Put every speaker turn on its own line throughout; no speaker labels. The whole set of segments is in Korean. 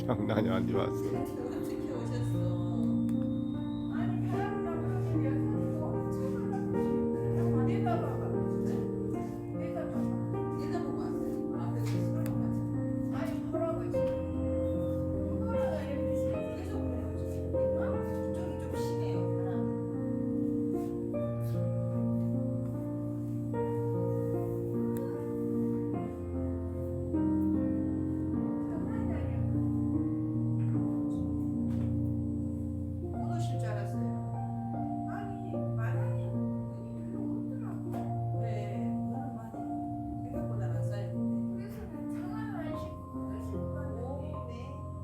장난이 아니었어.
어떻게 오셨어?
아니 바람 나가서 여기서 엄청 내다봐봐. 내다봐봐.
내다보고 왔어요. 앞에서 수라고 왔어요.
아니 걸어가지. 걸어가 이렇게 계속 그래가지고.
쪽이 좀 심해요. 바람.
장난이 아니야.
못 오실 줄 알았어요.
아니 마당에 눈이 별로 없더라고.
네, 오늘 많이 생각보다는 쌓였는데.
그래서 난 장난을 안 신고 신고 왔는데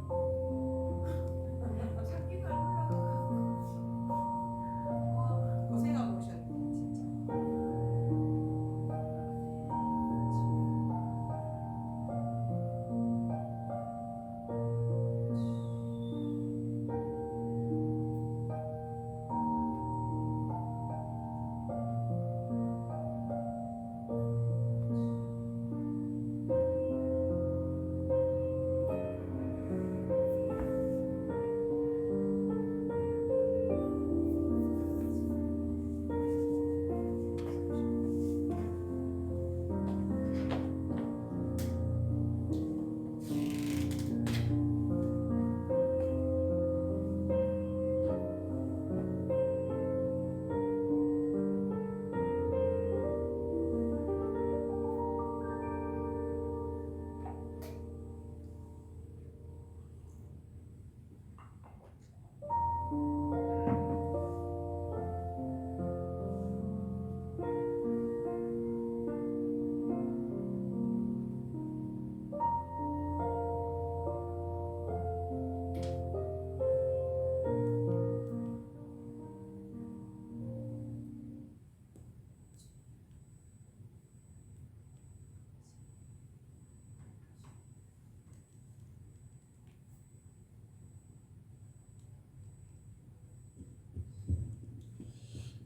오, 네.
자기가 안 올라가.
고생하고 오셨네, 진짜.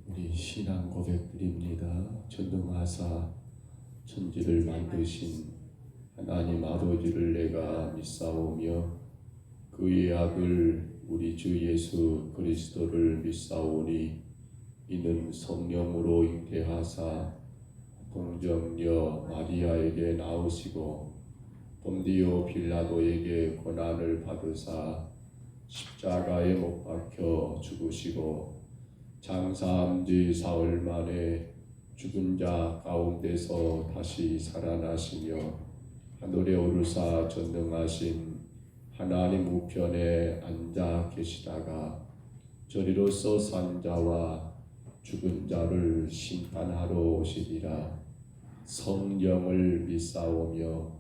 우리 신앙 고백드립니다. 전능하사 천지를 만드신 하나님 아버지를 내가 믿사오며 그의 아들 우리 주 예수 그리스도를 믿사오니 이는 성령으로 잉태하사 동정녀 마리아에게 나오시고 본디오 빌라도에게 고난을 받으사 십자가에 못 박혀 죽으시고 장사한 지 사흘 만에 죽은 자 가운데서 다시 살아나시며 하늘에 오르사 전능하신 하나님 우편에 앉아 계시다가 저리로서 산 자와 죽은 자를 심판하러 오시리라. 성령을 믿사오며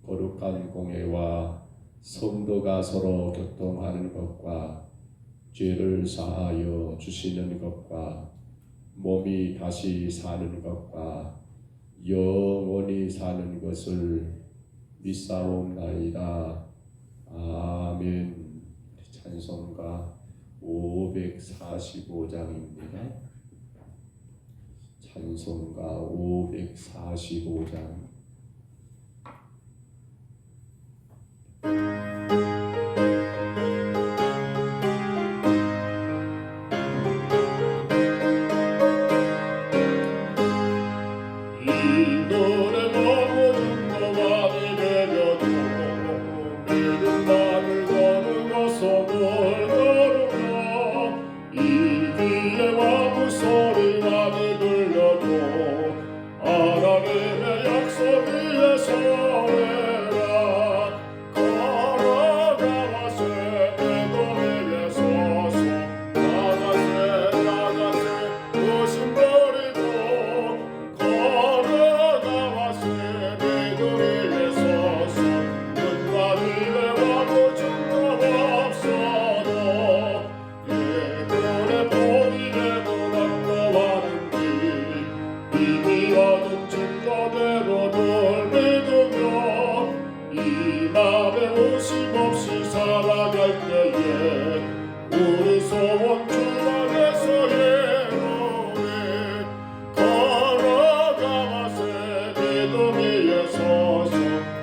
거룩한 공회와 성도가 서로 교통하는 것과 죄를 사하여 주시는 것과 몸이 다시 사는 것과 영원히 사는 것을 믿사옵나이다. 아멘. 찬송가 545장입니다. 찬송가 545장.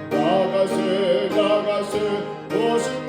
나가세 나가세 오신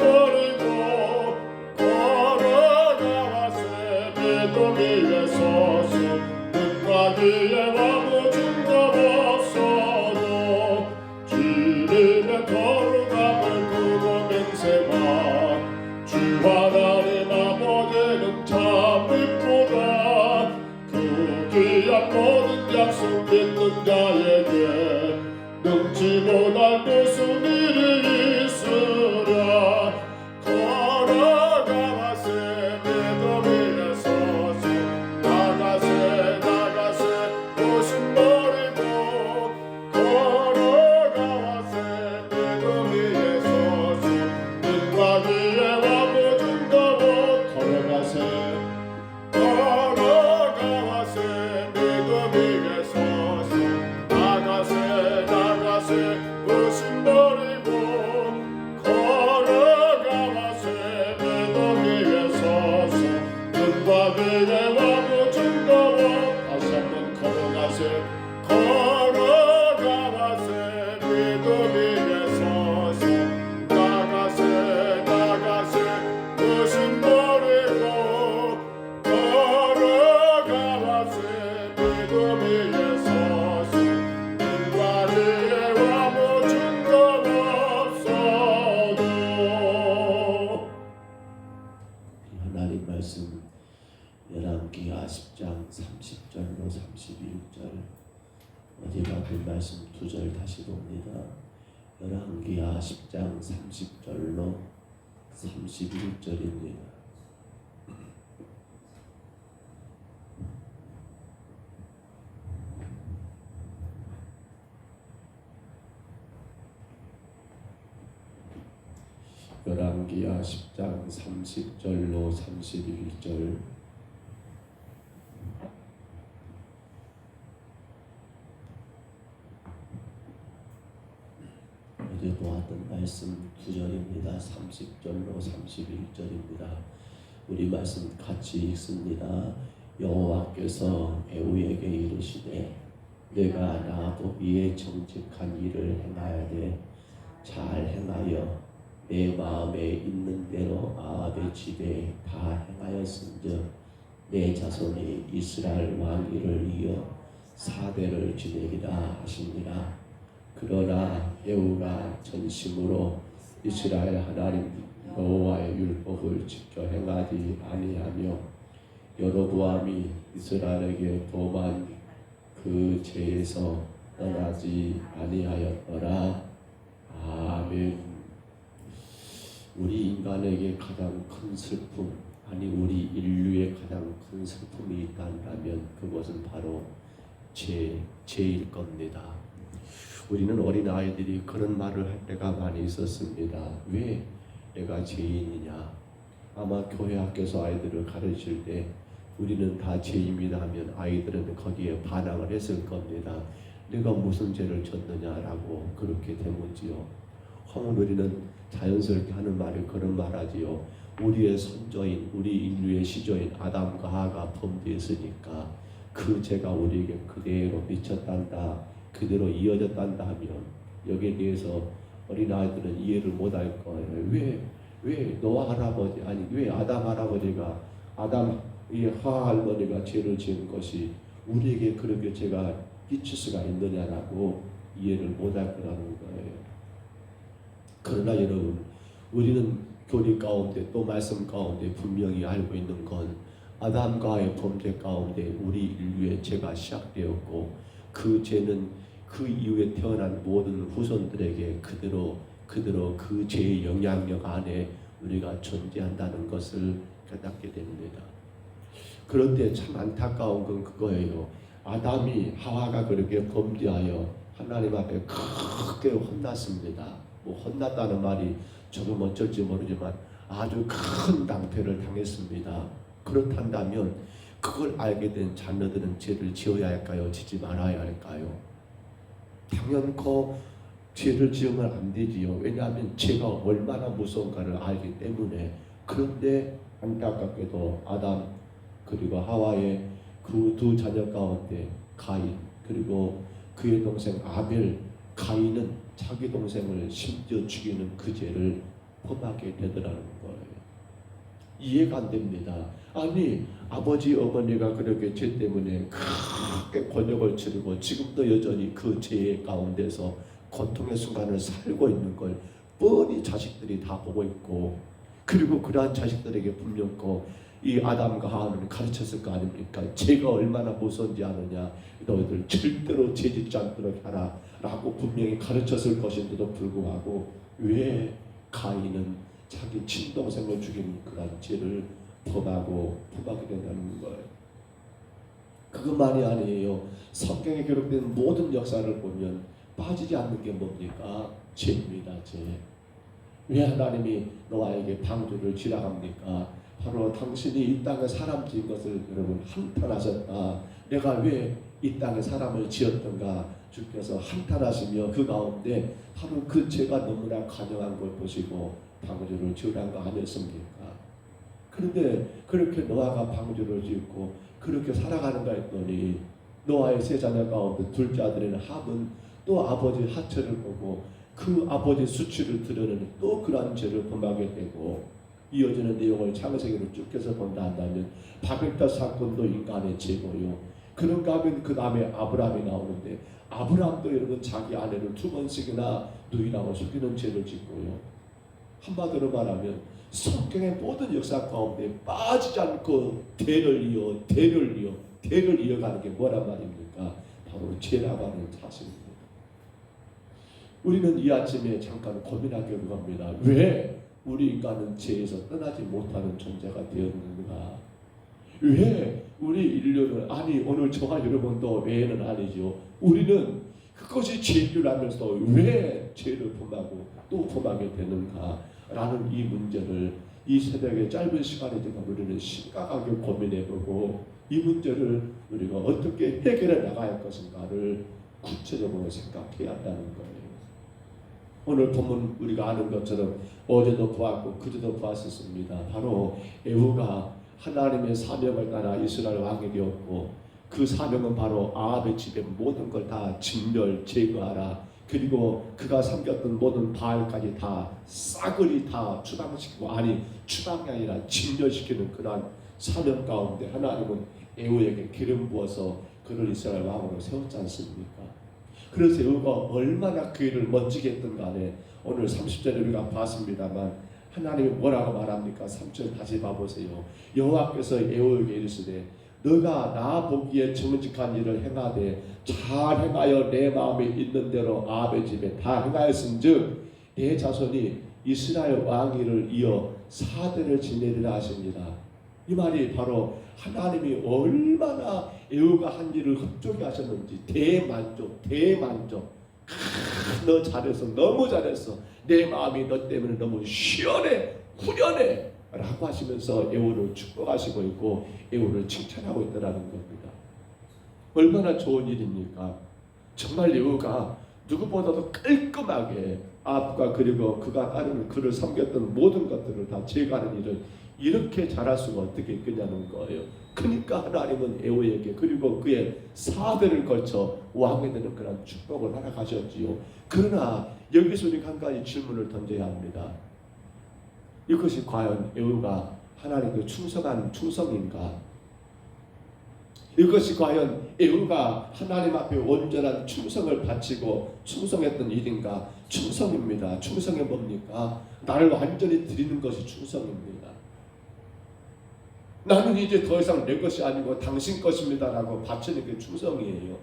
어제 받은 말씀 2절 다시 봅니다. 열왕기하 10장 30절로 31절입니다.
열왕기하 10장 30절로 31절.
어제 보았던 말씀 2절입니다. 30절로 31절입니다. 우리 말씀 같이 읽습니다. 여호와께서 에후에게 이르시되 내가 나도 이에 정직한 일을 행하야 돼. 잘 행하여 내 마음에 있는 대로 아합의 집에 다 행하였은즉 내 자손이 이스라엘 왕위를 이어 4대를 지내리라 하시니라. 그러나 에후가 전심으로 이스라엘 하나님 여호와의 율법을 지켜 행하지 아니하며 여로보암이 이스라엘에게 범한 그 죄에서 떠나지 아니하였더라. 아멘. 우리 인간에게 가장 큰 슬픔, 아니 우리 인류의 가장 큰 슬픔이 있다면 그것은 바로 죄일 겁니다. 우리는 어린아이들이 그런 말을 할 때가 많이 있었습니다. 왜 내가 죄인이냐? 아마 교회 학교에서 아이들을 가르칠 때 우리는 다 죄입니다 하면 아이들은 거기에 반항을 했을 겁니다. 내가 무슨 죄를 졌느냐라고 그렇게 되묻지요. 혹은 우리는 자연스럽게 하는 말이 그런 말하지요. 우리의 선조인, 우리 인류의 시조인 아담과 하와가 범죄했으니까 그 죄가 우리에게 그대로 미쳤단다, 그대로 이어졌단다 하면 여기에 대해서 어린아이들은 이해를 못할 거예요. 왜 노아 할아버지, 아니 왜 아담 할아버지가 이 하와 할머니가 죄를 지은 것이 우리에게 그렇게 죄가 끼칠 수가 있느냐라고 이해를 못할 거라는 거예요. 그러나 여러분, 우리는 교리 가운데 또 말씀 가운데 분명히 알고 있는 건 아담과의 범죄 가운데 우리 인류의 죄가 시작되었고 그 죄는 그 이후에 태어난 모든 후손들에게 그대로 그 죄의 영향력 안에 우리가 존재한다는 것을 깨닫게 됩니다. 그런데 참 안타까운 건 그거예요. 아담이 하와가 그렇게 범죄하여 하나님 앞에 크게 혼났습니다. 뭐 혼났다는 말이 조금 어쩔지 모르지만 아주 큰 낭패를 당했습니다. 그렇단다면 그걸 알게 된 자녀들은 죄를 지어야 할까요? 지지 말아야 할까요? 당연코 죄를 지으면 안 되지요. 왜냐하면 죄가 얼마나 무서운가를 알기 때문에. 그런데 안타깝게도 아담 그리고 하와의 그 두 자녀 가운데 가인 그리고 그의 동생 아벨, 가인은 자기 동생을 심지어 죽이는 그 죄를 범하게 되더라는 거예요. 이해가 안 됩니다. 아니 아버지 어머니가 그렇게 죄 때문에 크게 곤욕을 치르고 지금도 여전히 그 죄 가운데서 고통의 순간을 살고 있는 걸 뻔히 자식들이 다 보고 있고, 그리고 그러한 자식들에게 분명코 이 아담과 하와는 가르쳤을 거 아닙니까? 죄가 얼마나 무서운지 아느냐, 너희들 절대로 죄 짓지 않도록 하라 라고 분명히 가르쳤을 것인데도 불구하고 왜 가인은 자기 친동생을 죽인 그런 죄를 범하게 된다는 거예요. 그것만이 아니에요. 성경에 기록된 모든 역사를 보면 빠지지 않는 게 뭡니까? 죄입니다. 죄. 왜 하나님이 노아에게 방주를 지락합니까? 바로 당신이 이 땅에 사람 지은 것을 여러분 한탄하셨다. 내가 왜 이 땅에 사람을 지었던가 주께서 한탄하시며 그 가운데 바로 그 죄가 너무나 간영한 걸 보시고 방주를 지으란 거 아니었습니까? 그런데 그렇게 노아가 방주를 짓고 그렇게 살아가는가 했더니 노아의 세 자녀 가운데 둘째 아들인 함은 또 아버지 하처를 보고 그 아버지 수치를 드러내는 또 그러한 죄를 범하게 되고, 이어지는 내용을 창세기로 쭉 해서 본다 한다면 바벨탑 사건도 인간의 죄고요. 그런가 하면 그 다음에 아브라함이 나오는데 아브라함도 여러분 자기 아내를 2번씩이나 누이라고 속이는 죄를 짓고요. 한마디로 말하면 성경의 모든 역사 가운데 빠지지 않고 대를 이어가는 게 뭐란 말입니까?
바로 죄라고 하는 사실입니다. 우리는 이 아침에 잠깐 고민하게 합니다. 왜 우리 인간은 죄에서 떠나지 못하는 존재가 되었는가? 왜 우리 인류는, 아니 오늘 저와 여러분도 왜는 아니죠. 우리는 그것이 죄를 하면서 왜 죄를 범하고 또 범하게 되는가? 라는 이 문제를 이 새벽에 짧은 시간이지만 우리는 심각하게 고민해보고 이 문제를 우리가 어떻게 해결해 나가야 할 것인가를 구체적으로 생각해야 한다는 거예요. 오늘 본문 우리가 아는 것처럼 어제도 보았고 그제도 보았었습니다. 바로 에후가 하나님의 사명을 따라 이스라엘 왕이 되었고 그 사명은 바로 아합의 집에 모든 걸 다 진멸 제거하라. 그리고 그가 섬겼던 모든 바알까지 다 싸그리 다 추방시키고, 아니 추방이 아니라 진멸시키는 그러한 사명 가운데 하나님은 에후에게 기름 부어서 그를 이스라엘 왕으로 세웠지 않습니까? 그래서 에후가 얼마나 그 일을 멋지게 했던 간에 오늘 30절에 우리가 봤습니다만 하나님이 뭐라고 말합니까? 3절 다시 봐보세요. 여호와께서 에후에게 이르시되 너가 나 보기에 정직한 일을 행하되 잘 행하여 내 마음에 있는 대로 아합의 집에 다 행하였은즉 내 자손이 이스라엘 왕위를 이어 4대를 지내리라 하십니다. 이 말이 바로 하나님이 얼마나 에후가 한 일을 흡족히 하셨는지 대만족. 너 잘했어, 너무 잘했어, 내 마음이 너 때문에 너무 시원해, 후련해 라고 하시면서 에후를 축복하시고 있고 에후를 칭찬하고 있다는 겁니다. 얼마나 좋은 일입니까? 정말 에후가 누구보다도 깔끔하게 아합과 그리고 그가 따르는 그를 섬겼던 모든 것들을 다 제거하는 일을 이렇게 잘할 수가 어떻게 있겠냐는 거예요. 그러니까 하나님은 에후에게 그리고 그의 4대를 거쳐 왕이 되는 그런 축복을 허락하셨지요. 그러나 여기서 우리가 한 가지 질문을 던져야 합니다. 이것이 과연 에후가 하나님께 충성한 충성인가? 이것이 과연 에후가 하나님 앞에 온전한 충성을 바치고 충성했던 일인가? 충성입니다. 충성이 뭡니까? 나를 완전히 드리는 것이 충성입니다. 나는 이제 더 이상 내 것이 아니고 당신 것입니다 라고 바치는 게 충성이에요.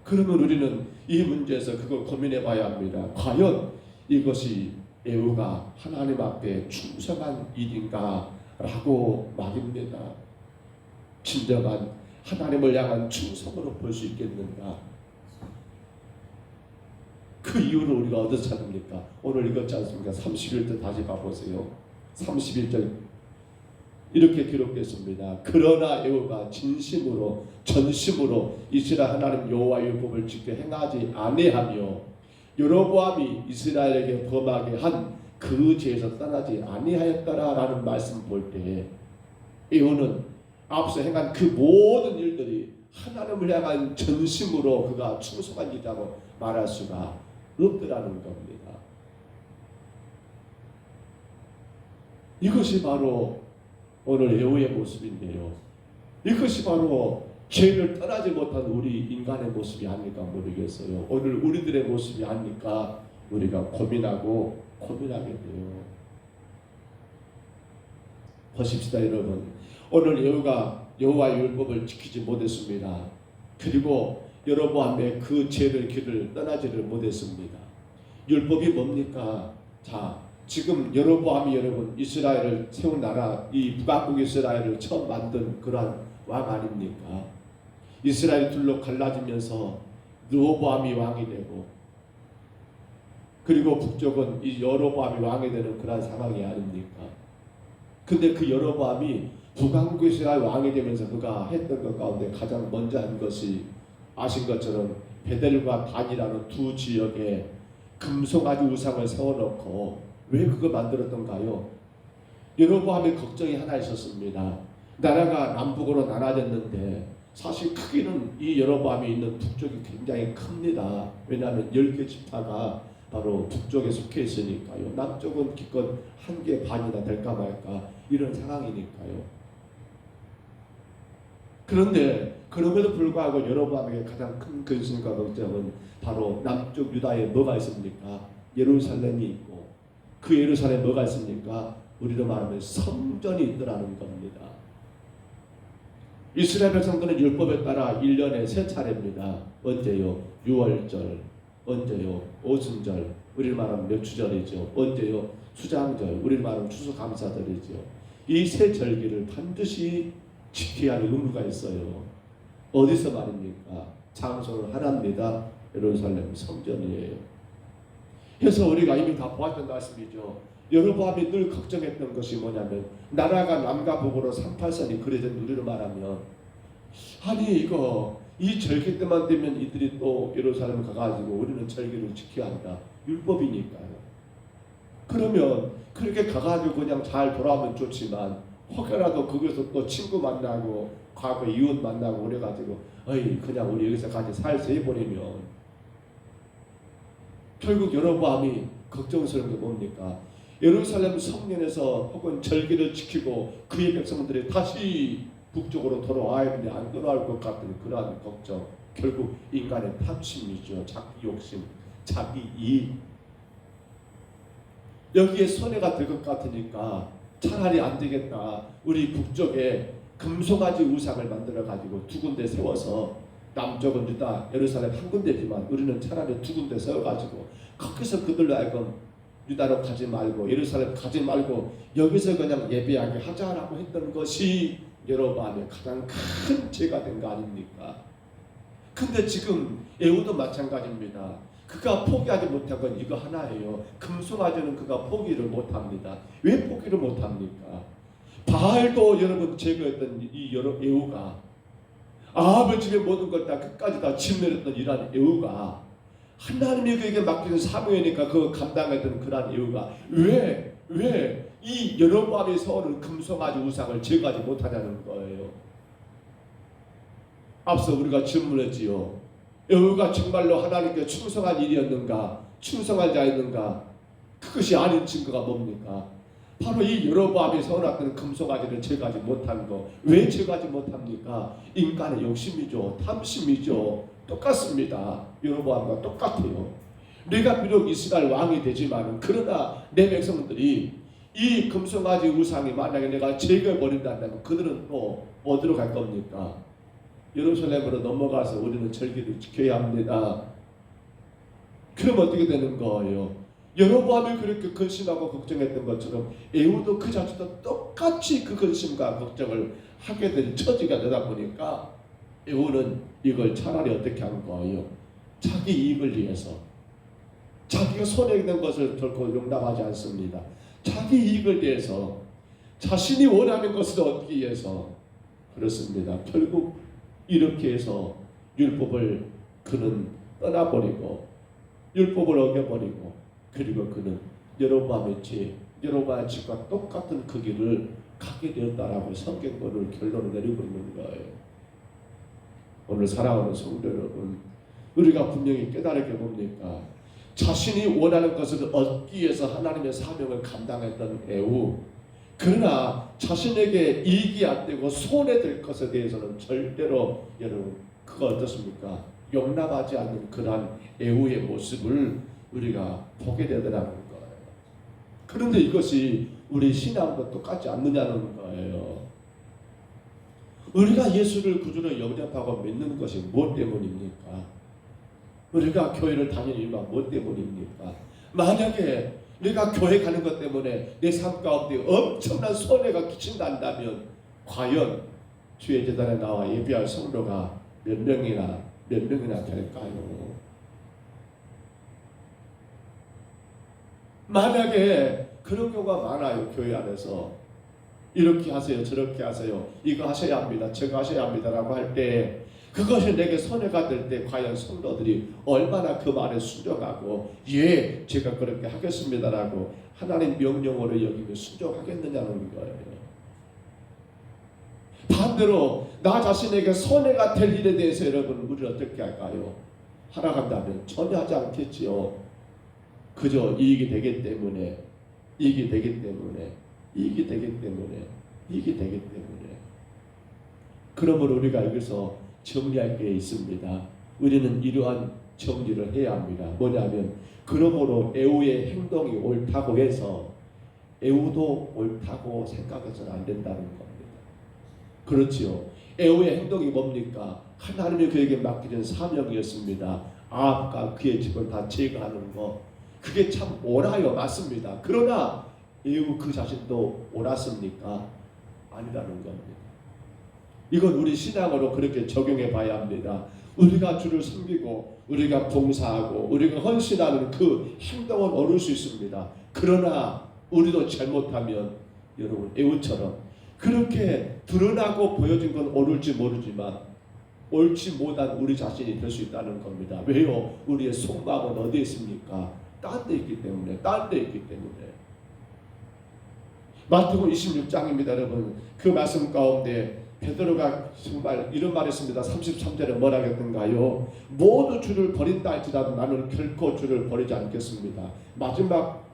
그러면 우리는 이 문제에서 그걸 고민해 봐야 합니다. 과연 이것이 에후가 하나님 앞에 충성한 일인가 라고 말입니다. 진정한 하나님을 향한 충성으로 볼 수 있겠는가? 그 이유를 우리가 어디서 찾습니까? 오늘 읽었지 않습니까? 31절 다시 봐보세요. 31절 이렇게 기록됐습니다. 그러나 에후가 진심으로 전심으로 이스라엘 하나님 여호와의 율법을 지켜 행하지 아니하며 여로보암이 이스라엘에게 범하게 한 그 죄에서 떠나지 아니하였더라라는 말씀 볼 때 에후는 앞서 행한 그 모든 일들이 하나님을 향한 전심으로 그가 충성한 일이라고 말할 수가 없더라는 겁니다. 이것이 바로 오늘 에후의 모습인데요. 이것이 바로 죄를 떠나지 못한 우리 인간의 모습이 아닐까 모르겠어요. 오늘 우리들의 모습이 아닐까 우리가 고민하게 돼요. 보십시다 여러분. 오늘 에후가 여호와의 율법을 지키지 못했습니다. 그리고 여로보암의 그 죄를 길을 떠나지를 못했습니다. 율법이 뭡니까? 자, 지금 여로보암이 여러분 이스라엘을 세운 나라, 이 북왕국 이스라엘을 처음 만든 그러한 왕 아닙니까? 이스라엘이 둘로 갈라지면서 르호보암이 왕이 되고 그리고 북쪽은 이 여로보암이 왕이 되는 그러한 상황이 아닙니까? 근데 그 여로보암이 북왕국 이스라엘 왕이 되면서 그가 했던 것 가운데 가장 먼저 한 것이 아신 것처럼 베델과 단이라는 두 지역에 금송아지 우상을 세워놓고 왜 그거 만들었던가요? 여로보암의 걱정이 하나 있었습니다. 나라가 남북으로 나눠졌는데 사실 크기는 이 여로보암이 있는 북쪽이 굉장히 큽니다. 왜냐하면 10개 지파가 바로 북쪽에 속해 있으니까요. 남쪽은 기껏 1개 반이나 될까 말까 이런 상황이니까요. 그런데 그럼에도 불구하고 여로보암에게 가장 큰 근심과 걱정은 바로 남쪽 유다에 뭐가 있습니까? 예루살렘이 있고 그 예루살렘에 뭐가 있습니까? 우리로 말하면 성전이 있더라는 겁니다. 이스라엘 백성들은 율법에 따라 1년에 3차례입니다. 언제요? 6월절. 언제요? 오순절. 우리를 말하면 몇주절이죠. 언제요? 수장절. 우리를 말하면 추수감사절이죠. 이 세 절기를 반드시 지켜야 할 의무가 있어요. 어디서 말입니까? 장소는 하나입니다. 예루살렘 성전이에요. 그래서 우리가 이미 다 보았던 말씀이죠. 여로보암이 늘 걱정했던 것이 뭐냐면 나라가 남과 북으로 38선이 그려진 우리로 말하면 아니 이거 이 절기 때만 되면 이들이 또 예루살렘 가가지고 우리는 절기를 지켜야 한다. 율법이니까요. 그러면 그렇게 가가지고 그냥 잘 돌아오면 좋지만 혹여라도 거기서 또 친구 만나고 과거 이웃 만나고 그래가지고 어이 그냥 우리 여기서 같이 살세 해버리면 결국 여로보암이 걱정스러운 게 뭡니까? 예루살렘 성전에서 혹은 절기를 지키고 그의 백성들이 다시 북쪽으로 돌아와야 하는데 안 돌아올 것 같은 그러한 걱정. 결국 인간의 탐심이죠. 자기 욕심, 자기 이익. 여기에 손해가 될 것 같으니까 차라리 안 되겠다. 우리 북쪽에 금송아지 우상을 만들어 가지고 두 군데 세워서 남쪽은 유다 예루살렘 한 군데지만 우리는 차라리 두 군데 세워가지고 거기서 그들로 하여금 유다로 가지 말고 예루살렘 가지 말고 여기서 그냥 예배하게 하자라고 했던 것이 여로보암의 가장 큰 죄가 된 거 아닙니까? 근데 지금 에후도 마찬가지입니다. 그가 포기하지 못한 건 이거 하나예요. 금송아지는 그가 포기를 못합니다. 왜 포기를 못합니까? 바알도 여러분 제거했던 이 에후가 아합의 집의 모든 걸 다 끝까지 다 짓내렸던 이러한 에후가 하나님이 그에게 맡기는 사명이니까 그거 감당했던 그러한 에후가 왜 이 여로보암이 세우는 금송아지 우상을 제거하지 못하냐는 거예요. 앞서 우리가 질문했지요. 에후가 정말로 하나님께 충성한 일이었는가? 충성한 자였는가? 그것이 아닌 증거가 뭡니까? 바로 이 여로보암이 세워놨던 금송아지를 제거하지 못한 거. 왜 제거하지 못합니까? 인간의 욕심이죠. 탐심이죠. 똑같습니다. 여로보암과 똑같아요. 내가 비록 이스라엘 왕이 되지만 그러나 내 백성들이 이 금송아지 우상이 만약에 내가 제거해버린다면 그들은 또 어디로 갈 겁니까? 예루살렘으로 넘어가서 우리는 절기를 지켜야 합니다. 그럼 어떻게 되는 거예요? 여로보암이 그렇게 근심하고 걱정했던 것처럼 에후도 그 자체도 똑같이 그 근심과 걱정을 하게 된 처지가 되다 보니까 에후는 이걸 차라리 어떻게 한 거예요? 자기 이익을 위해서. 자기가 손해된 것을 결코 용납하지 않습니다. 자기 이익을 위해서 자신이 원하는 것을 얻기 위해서 그렇습니다. 결국 이렇게 해서 율법을 그는 떠나버리고 율법을 어겨버리고 그리고 그는 여로보암의 죄, 여로보암의 죄과 똑같은 그 길을 가게 되었다라고 성경권을 결론을 내리고 있는 거예요. 오늘 사랑하는 성도 여러분, 우리가 분명히 깨달을 게 뭡니까? 자신이 원하는 것을 얻기 위해서 하나님의 사명을 감당했던 에후, 그러나 자신에게 이익이 안 되고 손해될 것에 대해서는 절대로 여러분 그거 어떻습니까? 용납하지 않는 그러한 에후의 모습을 우리가 보게 되더라는 거예요. 그런데 이것이 우리 신앙과 똑같지 않느냐는 거예요. 우리가 예수를 구주로 영접하고 믿는 것이 무엇 때문입니까? 우리가 교회를 다니는 이유가 무엇 때문입니까? 만약에 내가 교회 가는 것 때문에 내 삶 가운데 엄청난 손해가 끼친다면 과연 주의 제단에 나와 예배할 성도가 몇 명이나 될까요? 만약에 그런 경우가 많아요. 교회 안에서 이렇게 하세요, 저렇게 하세요, 이거 하셔야 합니다, 저거 하셔야 합니다라고 할 때 그것이 내게 손해가 될 때 과연 성도들이 얼마나 그 말에 순종하고 예, 제가 그렇게 하겠습니다라고 하나님 명령으로 여기며 순종하겠느냐는 거예요. 반대로 나 자신에게 손해가 될 일에 대해서 여러분 우리 어떻게 할까요? 하락한다면 전혀 하지 않겠지요. 그저 이익이 되기 때문에 그러므로 우리가 여기서 정리할 게 있습니다. 우리는 이러한 정리를 해야 합니다. 뭐냐면 그러므로 에후의 행동이 옳다고 해서 에후도 옳다고 생각해서는 안 된다는 겁니다. 그렇지요. 에호의 행동이 뭡니까? 하나님이 그에게 맡기는 사명이었습니다. 아합과 그의 집을 다 제거하는 거. 그게 참 옳아요. 맞습니다. 그러나 에호 그 자신도 옳았습니까? 아니라는 겁니다. 이건 우리 신앙으로 그렇게 적용해 봐야 합니다. 우리가 주를 섬기고 우리가 봉사하고 우리가 헌신하는 그 행동은 옳을 수 있습니다. 그러나 우리도 잘못하면 여러분 에호처럼 그렇게 드러나고 보여진 건 옳을지 모르지만 옳지 못한 우리 자신이 될 수 있다는 겁니다. 왜요? 우리의 속마음은 어디에 있습니까? 딴 데 있기 때문에. 딴 데 있기 때문에. 마태복음 26장입니다. 여러분 그 말씀 가운데 베드로가 정말 이런 말했습니다. 33절에 뭐라 했던가요? 모두 주를 버린다 할지라도 나는 결코 주를 버리지 않겠습니다. 마지막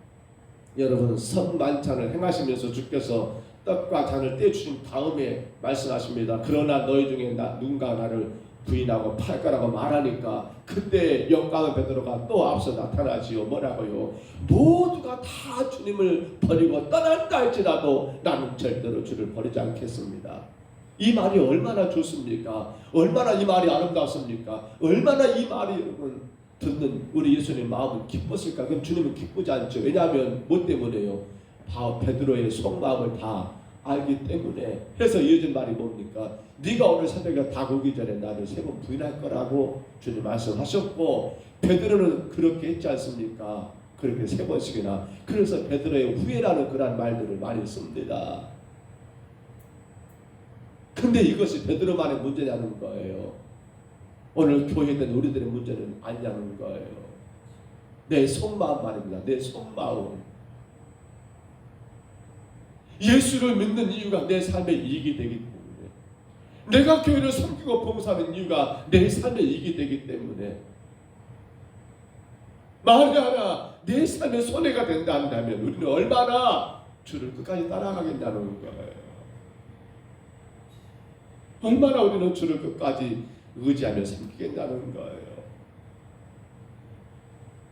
여러분 선만찬을 행하시면서 주께서 떡과 잔을 떼주신 다음에 말씀하십니다. 그러나 너희 중에 누군가 나를 부인하고 팔 거라고 말하니까 그때 영광의 베드로가 또 앞서 나타나지요. 뭐라고요? 모두가 다 주님을 버리고 떠난다 할지라도 나는 절대로 주를 버리지 않겠습니다. 이 말이 얼마나 좋습니까? 얼마나 이 말이 아름답습니까? 얼마나 이 말이 여러분 듣는 우리 예수님 마음은 기뻤을까? 그럼 주님은 기쁘지 않죠. 왜냐하면 뭐 때문에요? 베드로의 속마음을 다 알기 때문에. 해서 이어진 말이 뭡니까? 네가 오늘 새벽에 다 오기 전에 나를 세 번 부인할 거라고 주님 말씀하셨고 베드로는 그렇게 했지 않습니까? 그렇게 세 번씩이나. 그래서 베드로의 후회라는 그런 말들을 많이 씁니다. 근데 이것이 베드로만의 문제냐는 거예요. 오늘 교회된 우리들의 문제는 아니냐는 거예요. 내 속마음 말입니다. 내 속마음. 예수를 믿는 이유가 내 삶의 이익이 되기 때문에, 내가 교회를 섬기고 봉사하는 이유가 내 삶의 이익이 되기 때문에, 만에 하나 내 삶의 손해가 된다 한다면 우리는 얼마나 주를 끝까지 따라가겠냐는 거예요. 얼마나 우리는 주를 끝까지 의지하며 섬기겠다는 거예요.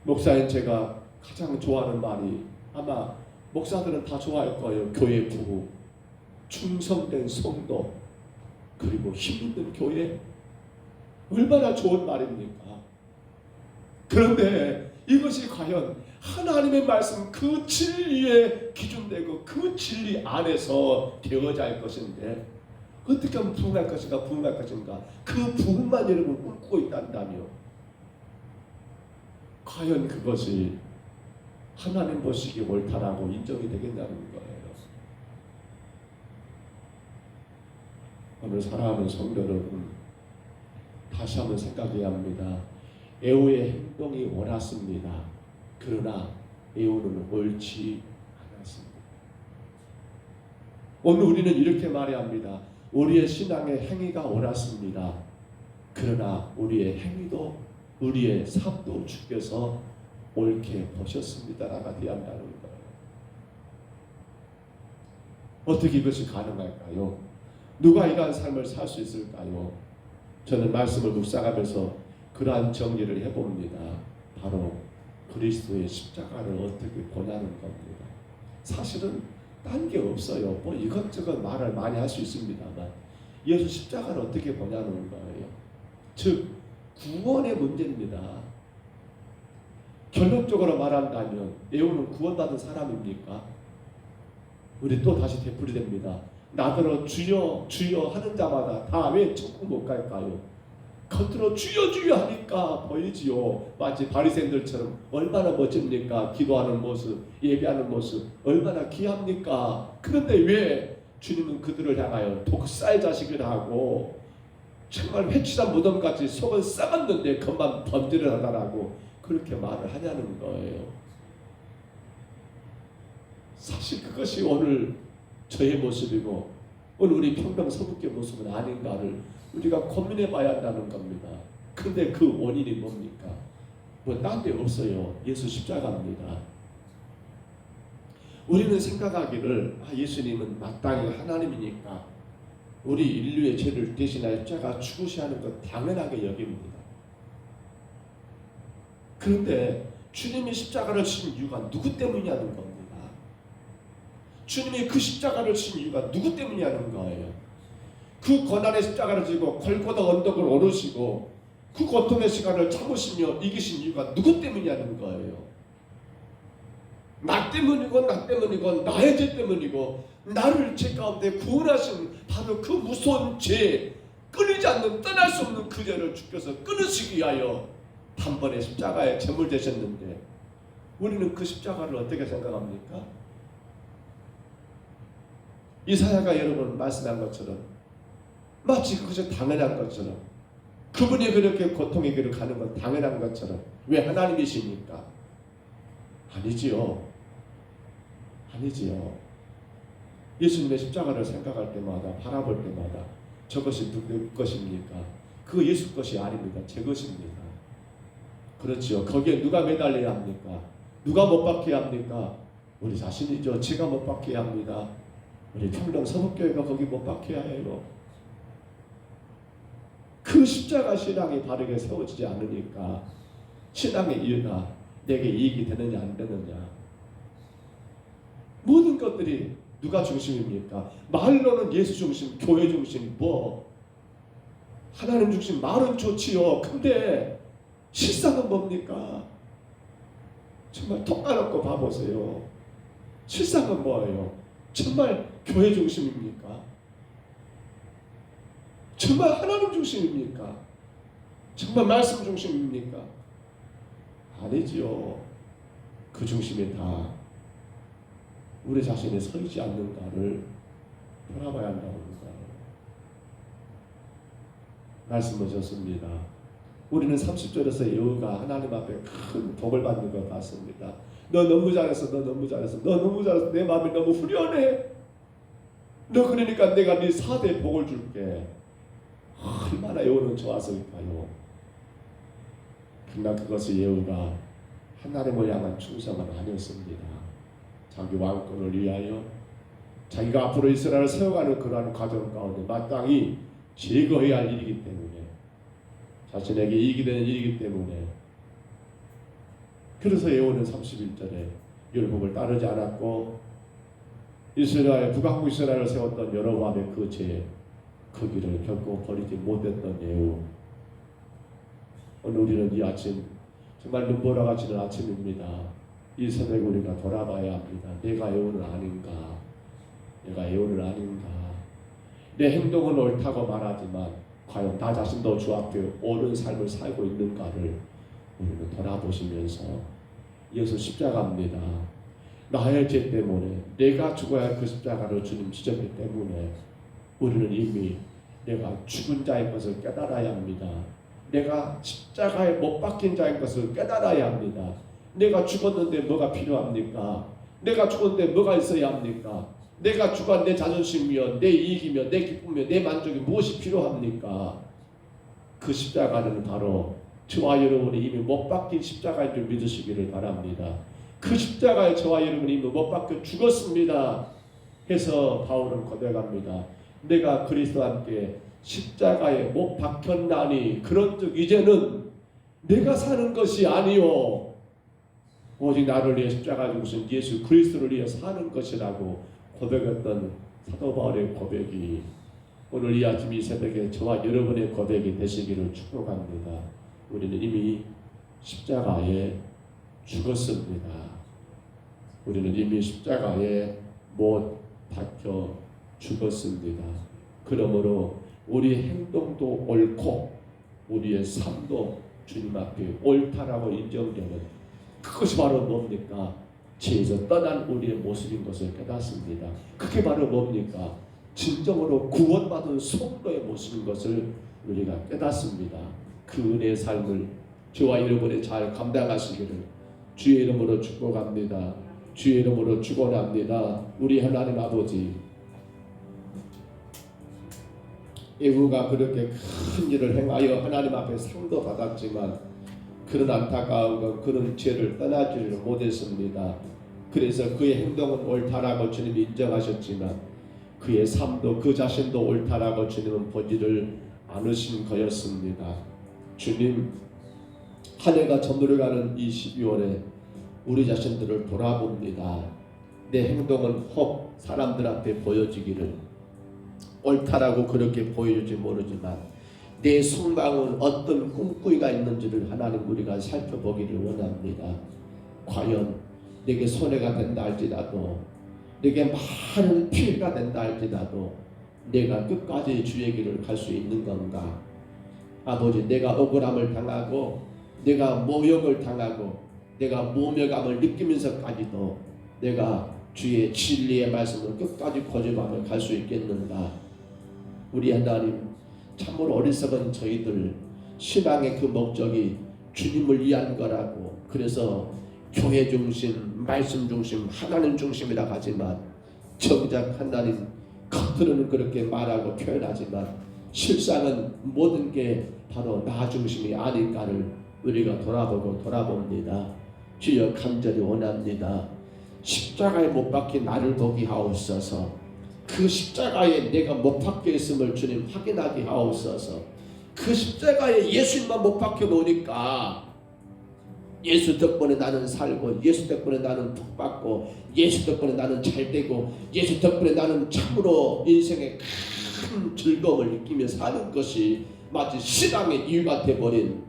목사인 제가 가장 좋아하는 말이, 아마 목사들은 다 좋아할 거예요. 교회 부부, 충성된 성도, 그리고 힘있는 교회. 얼마나 좋은 말입니까? 그런데 이것이 과연 하나님의 말씀 그 진리에 기준되고 그 진리 안에서 되어져 할 것인데 어떻게 하면 부흥할 것인가, 부흥할 것인가. 그 부흥만 여러분 꿈꾸고 있단다며 과연 그것이 하나님 보시기에 옳다라고 인정이 되겠냐는 거예요. 오늘 사랑하는 성도 여러분, 다시 한번 생각해야 합니다. 에호의 행동이 옳았습니다. 그러나 에호는 옳지 않았습니다. 오늘 우리는 이렇게 말해야 합니다. 우리의 신앙의 행위가 옳았습니다. 그러나 우리의 행위도 우리의 삶도 주께서 옳게 보셨습니다라가 되어야 한다는 거예요. 어떻게 이것이 가능할까요? 누가 이러한 삶을 살 수 있을까요? 저는 말씀을 묵상하면서 그러한 정리를 해봅니다. 바로 그리스도의 십자가를 어떻게 보냐는 겁니다. 사실은 딴 게 없어요. 뭐 이것저것 말을 많이 할 수 있습니다만 예수 십자가를 어떻게 보냐는 거예요. 즉 구원의 문제입니다. 결론적으로 말한다면 에호는 구원받은 사람입니까? 우리 또 다시 되풀이됩니다. 나더러 주여 주여 하는 자마다 다 왜 천국 못 갈까요? 겉으로 주여 주여 하니까 보이지요. 마치 바리새인들처럼. 얼마나 멋집니까? 기도하는 모습, 예배하는 모습 얼마나 귀합니까? 그런데 왜 주님은 그들을 향하여 독살 자식이라 하고 정말 회치산 무덤같이 속은 썩었는데 겉만 범죄를 하다라고 그렇게 말을 하냐는 거예요. 사실 그것이 오늘 저의 모습이고 오늘 우리 평병서북교 모습은 아닌가를 우리가 고민해 봐야 한다는 겁니다. 근데 그 원인이 뭡니까? 뭐 딴 데 없어요. 예수 십자가입니다. 우리는 생각하기를 예수님은 마땅히 하나님이니까 우리 인류의 죄를 대신하여 십자가 죽으셔야 하는 것 당연하게 여깁니다. 그런데 주님이 십자가를 지신 이유가 누구 때문이냐는 겁니다. 주님이 그 십자가를 지신 이유가 누구 때문이냐는 거예요. 그 고난의 십자가를 지고 골고다 언덕을 오르시고 그 고통의 시간을 참으시며 이기신 이유가 누구 때문이냐는 거예요. 나 때문이고 나의 죄 때문이고 나를 죄 가운데 구원하신 바로 그 무서운 죄, 끊이지 않는 떠날 수 없는 그 죄를 주께서 끊으시기 위하여 단번에 십자가에 제물 되셨는데 우리는 그 십자가를 어떻게 생각합니까? 이사야가 여러분 말씀한 것처럼 마치 그것이 당연한 것처럼 그분이 그렇게 고통의 길을 가는 건 당연한 것처럼 왜 하나님이시니까? 아니지요. 예수님의 십자가를 생각할 때마다 바라볼 때마다 저것이 누구 것입니까? 그 예수 것이 아닙니다. 제 것입니다. 그렇지요. 거기에 누가 매달려야 합니까? 누가 못 박혀야 합니까? 우리 자신이죠. 제가 못 박혀야 합니다. 우리 평동 서북교회가 거기 못 박혀야 해요. 그 십자가 신앙이 바르게 세워지지 않으니까 신앙의 이유가 내게 이익이 되느냐 안 되느냐. 모든 것들이 누가 중심입니까? 말로는 예수 중심, 교회 중심, 하나님 중심 말은 좋지요. 근데 실상은 뭡니까? 정말 톡 까놓고 봐보세요. 실상은 뭐예요? 정말 교회 중심입니까? 정말 하나님 중심입니까? 정말 말씀 중심입니까? 아니지요. 그 중심이 다 우리 자신이 서 있지 않는가를 돌아봐야 한다고 합니다. 말씀하셨습니다. 우리는 30절에서 여우가 하나님 앞에 큰 복을 받는 것 같습니다. 너 너무 잘했어. 내 마음이 너무 후련해. 너 그러니까 내가 네 4대 복을 줄게. 얼마나 여우는 좋았을까요? 그러나 그것이 여우가 하나님을 향한 충성은 아니었습니다. 자기 왕권을 위하여 자기가 앞으로 이스라엘을 세워가는 그러한 과정 가운데 마땅히 제거해야 할 일이기 때문에 자신에게 이익이 되는 일이기 때문에 그래서 여호와는 31절에 율법을 따르지 않았고 이스라엘 북왕국 이스라엘을 세웠던 여로보암의 그 죄, 그 길을 결코 버리지 못했던 예후. 오늘 우리는 이 아침 정말 눈보라가 지는 아침입니다. 이 새벽에 우리가 돌아봐야 합니다. 내가 예후는 아닌가? 내 행동은 옳다고 말하지만 과연 나 자신도 주 앞에 옳은 삶을 살고 있는가를 우리는 돌아보시면서 예수 십자가입니다. 나의 죄 때문에 내가 죽어야 할 그 십자가를 주님 지셨기 때문에 우리는 이미 내가 죽은 자인 것을 깨달아야 합니다. 내가 십자가에 못 박힌 자인 것을 깨달아야 합니다. 내가 죽었는데 뭐가 필요합니까? 내가 죽었는데 뭐가 있어야 합니까? 내가 죽은 내 자존심이며 내 이익이며 내 기쁨이며 내 만족이 무엇이 필요합니까? 그 십자가는 바로 저와 여러분이 이미 못 박힌 십자가인 줄 믿으시기를 바랍니다. 그 십자가에 저와 여러분이 이미 못 박혀 죽었습니다 해서 바울은 고백합니다. 내가 그리스도와 함께 십자가에 못 박혔나니 그런즉 이제는 내가 사는 것이 아니요 오직 나를 위해 십자가 죽으신 예수 그리스도를 위해 사는 것이라고 고백했던 사도 바울의 고백이 오늘 이 아침 이 새벽에 저와 여러분의 고백이 되시기를 축복합니다. 우리는 이미 십자가에 죽었습니다. 우리는 이미 십자가에 못 박혀 죽었습니다. 그러므로 우리 행동도 옳고 우리의 삶도 주님 앞에 옳다라고 인정되는 그것이 바로 뭡니까? 죄에서 떠난 우리의 모습인 것을 깨닫습니다. 그게 바로 뭡니까? 진정으로 구원받은 성도의 모습인 것을 우리가 깨닫습니다. 그 은혜의 삶을 저와 여러분이 잘 감당하시기를 주의 이름으로 축복합니다. 주의 이름으로 축원합니다. 우리 하나님 아버지, 예후가 그렇게 큰 일을 행하여 하나님 앞에 상도 받았지만 그런 안타까운 건 그런 죄를 떠나지를 못했습니다. 그래서 그의 행동은 옳다라고 주님이 인정하셨지만 그의 삶도 그 자신도 옳다라고 주님은 보지를 않으신 거였습니다. 주님, 한 해가 저물어가는 이 12월에 우리 자신들을 돌아봅니다. 내 행동은 혹 사람들한테 보여지기를
옳다라고 그렇게 보여줄지 모르지만 내 속마음은 어떤 꿈꾸기가 있는지를 하나님 우리가 살펴보기를 원합니다. 과연 내게 손해가 된다 할지라도 내게 많은 피해가 된다 할지라도 내가 끝까지 주의 길을 갈 수 있는 건가? 아버지, 내가 억울함을 당하고 내가 모욕을 당하고 내가 모멸감을 느끼면서까지도 내가 주의 진리의 말씀을 끝까지 고집하며 갈 수 있겠는가? 우리 하나님, 참으로 어리석은 저희들 신앙의 그 목적이 주님을 위한 거라고, 그래서 교회 중심, 말씀 중심, 하나님 중심이라 하지만 정작 하나님 겉으로는 그렇게 말하고 표현하지만 실상은 모든 게 바로 나 중심이 아닐까를 우리가 돌아봅니다. 주여, 간절히 원합니다. 십자가에 못 박힌 나를 보게 하옵소서. 그 십자가에 내가 못 박혀 있음을 주님 확인하게 하옵소서. 그 십자가에 예수님만 못 박혀 놓으니까 예수 덕분에 나는 살고, 예수 덕분에 나는 복받고, 예수 덕분에 나는 잘되고, 예수 덕분에 나는 참으로 인생의 큰 즐거움을 느끼며 사는 것이 마치 신앙의 이유가 되어버린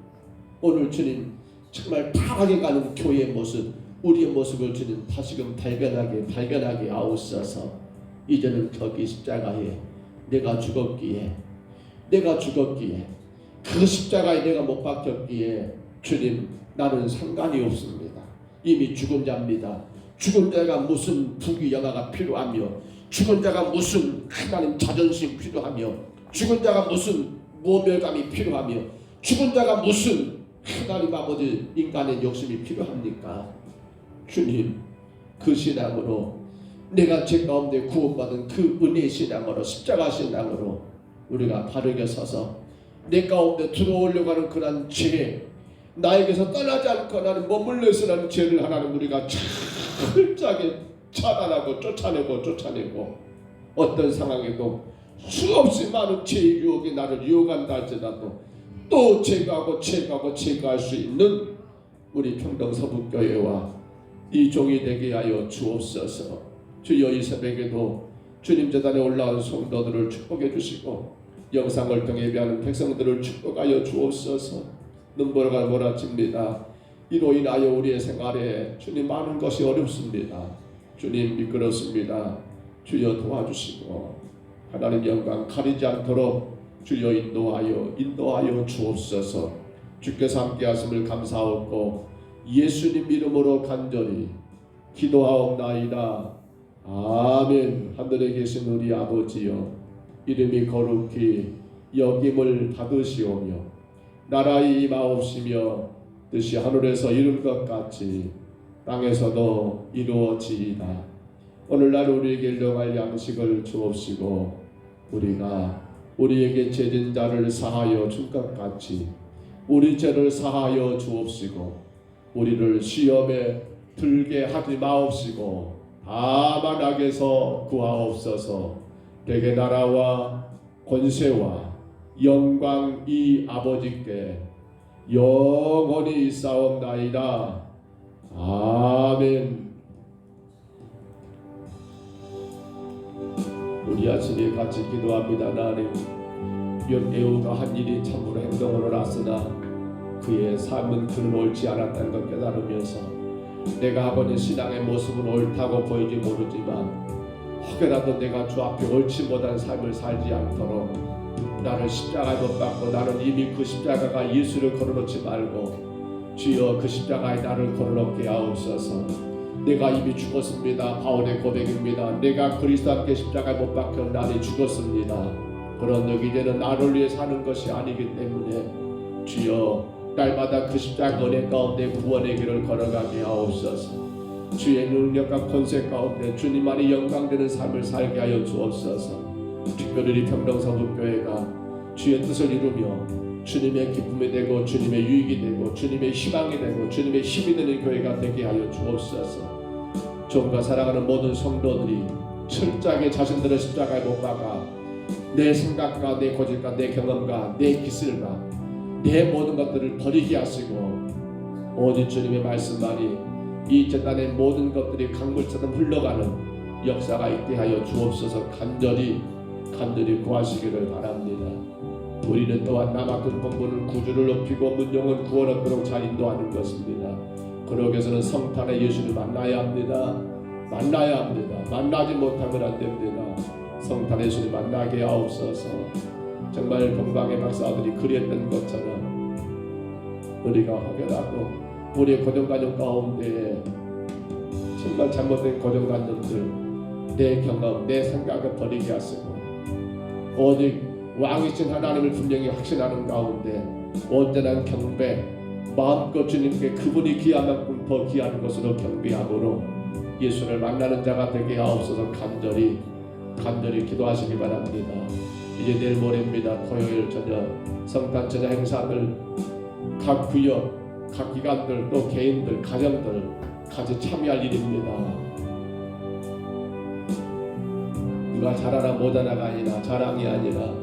오늘 주님 정말 타락해 가는 교회의 모습, 우리의 모습을 주님 다시금 발견하게 하옵소서. 이제는 거기 십자가에 내가 죽었기에 그 십자가에 내가 못 박혔기에 주님, 나는 상관이 없습니다. 이미 죽은 자입니다. 죽은 자가 무슨 부귀영화가 필요하며, 죽은 자가 무슨 하나님 자존심 필요하며, 죽은 자가 무슨 모멸감이 필요하며, 죽은 자가 무슨 하나님 아버지 인간의 욕심이 필요합니까? 주님, 그 신앙으로 내가 제 가운데 구원받은 그 은혜의 신앙으로, 십자가 신앙으로 우리가 바르게 서서 내 가운데 들어오려고 하는 그런 죄, 나에게서 떠나지 않고 하나님 머물러 있으라는 죄를 하나님 우리가 철저하게 차단하고 쫓아내고 어떤 상황에도 수없이 많은 죄의 유혹이 나를 유혹한다 할지라도 또 제거할 수 있는 우리 평동서북교회와 이 종이 되게 하여 주옵소서. 주여, 이 새벽에도 주님 제단에 올라온 성도들을 축복해 주시고 영상을 통해 예배하는 백성들을 축복하여 주옵소서. 눈보라가 몰아칩니다. 이로 인하여 우리의 생활에 주님 많은 것이 어렵습니다. 주님 미끄럽습니다. 주여 도와주시고 하나님 영광 가리지 않도록 주여 인도하여 주옵소서. 주께서 함께하심을 감사하고 예수님 이름으로 간절히 기도하옵나이다. 아멘. 하늘에 계신 우리 아버지여, 이름이 거룩히 여김을 받으시오며 나라의 임하옵시며 뜻이 하늘에서 이룬 것 같이 땅에서도 이루어지이다. 오늘날 우리에게 일용할 양식을 주옵시고 우리가 우리에게 죄진 자를 사하여 줄 것 같이 우리 죄를 사하여 주옵시고 우리를 시험에 들게 하지 마옵시고 다만 악에서 구하옵소서. 대개 나라와 권세와 영광이 아버지께 영원히 있사옵나이다. 아멘. 우리 아침에 같이 기도합니다. 하나님, 연애우가 한 일이 참으로 행동으로 났으나 그의 삶은 그는 옳지 않았다는 걸 깨달으면서 내가 아버지 신앙의 모습은 옳다고 보이지 모르지만 혹여라도 내가 주 앞에 옳지 못한 삶을 살지 않도록 나를 십자가에 못 박고 나는 이미 그 십자가가 예수를 걸어놓지 말고 주여 그 십자가에 나를 걸어놓게 하옵소서. 내가 이미 죽었습니다. 바울의 고백입니다. 내가 그리스도 함께 십자가에 못 박혀 나를 죽었습니다. 그런 이제는 나를 위해 사는 것이 아니기 때문에 주여 날마다 그 십자가 은혜 가운데 구원의 길을 걸어가게 하옵소서. 주의 능력과 권세 가운데 주님만이 영광되는 삶을 살게 하여 주옵소서. 특별히 평동서북교회가 주의 뜻을 이루며 주님의 기쁨이 되고 주님의 유익이 되고 주님의 희망이 되고 주님의 힘이 되는 교회가 되게 하여 주옵소서. 종과 사랑하는 모든 성도들이 철저하게 자신들의 십자가에 못 박아 내 생각과 내 고집과 내 경험과 내 기술과 내 모든 것들을 버리게 하시고 오직 주님의 말씀만이 이 재단의 모든 것들이 강물처럼 흘러가는 역사가 있게 하여 주옵소서. 간절히
간절히 구하시기를 바랍니다. 우리는 또한 남아큰 본분은 구주를 높이고 문영은 구원 얻도록 잘 인도하는 것입니다. 그러기 위해서는 성탄의 예수를 만나야 합니다. 만나야 합니다. 만나지 못하면 안 됩니다. 성탄의 예수를 만나게 하옵소서. 정말 건강의 박사들이 그리했던 것처럼 우리가 혹여라도 우리의 고정관념 가운데 정말 잘못된 고정관념들, 내 경험, 내 생각을 버리게 하시고 오직 왕이신 하나님을 분명히 확신하는 가운데 온전한 경배, 마음껏 주님께 그분이 귀한 만큼 더 귀한 것으로 경배함으로 예수를 만나는 자가 되게 하옵소서. 간절히 기도하시기 바랍니다. 이제 내일 모레입니다. 토요일 저녁 성탄 저녁 행사들 각 구역, 각 기관들 또 개인들, 가정들 같이 참여할 일입니다. 누가 잘하나 못하나가 아니라 자랑이 아니라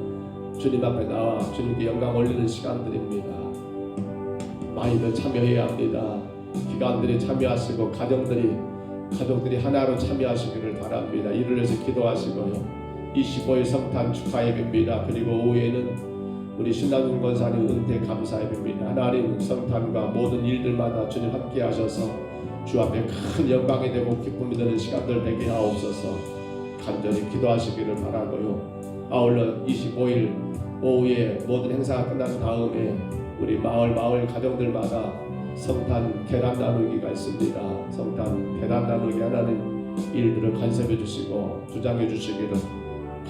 주님 앞에 나와 주님께 영광 올리는 시간들입니다. 많이들 참여해야 합니다. 기관들이 참여하시고 가족들이 하나로 참여하시기를 바랍니다. 이를 위해서 기도하시고요. 25일 성탄 축하 예배입니다. 그리고 오후에는 우리 신남준 권사님 은퇴 감사 예배입니다. 하나님 성탄과 모든 일들마다 주님 함께 하셔서 주 앞에 큰 영광이 되고 기쁨이 되는 시간들 되게 하옵소서. 간절히 기도하시기를 바라고요. 아울러 25일 오후에 모든 행사가 끝난 다음에 우리 마을 가정들마다 성탄 계란 나누기가 있습니다. 성탄 계란 나누기 하나님 일들을 간섭해 주시고 주장해 주시기를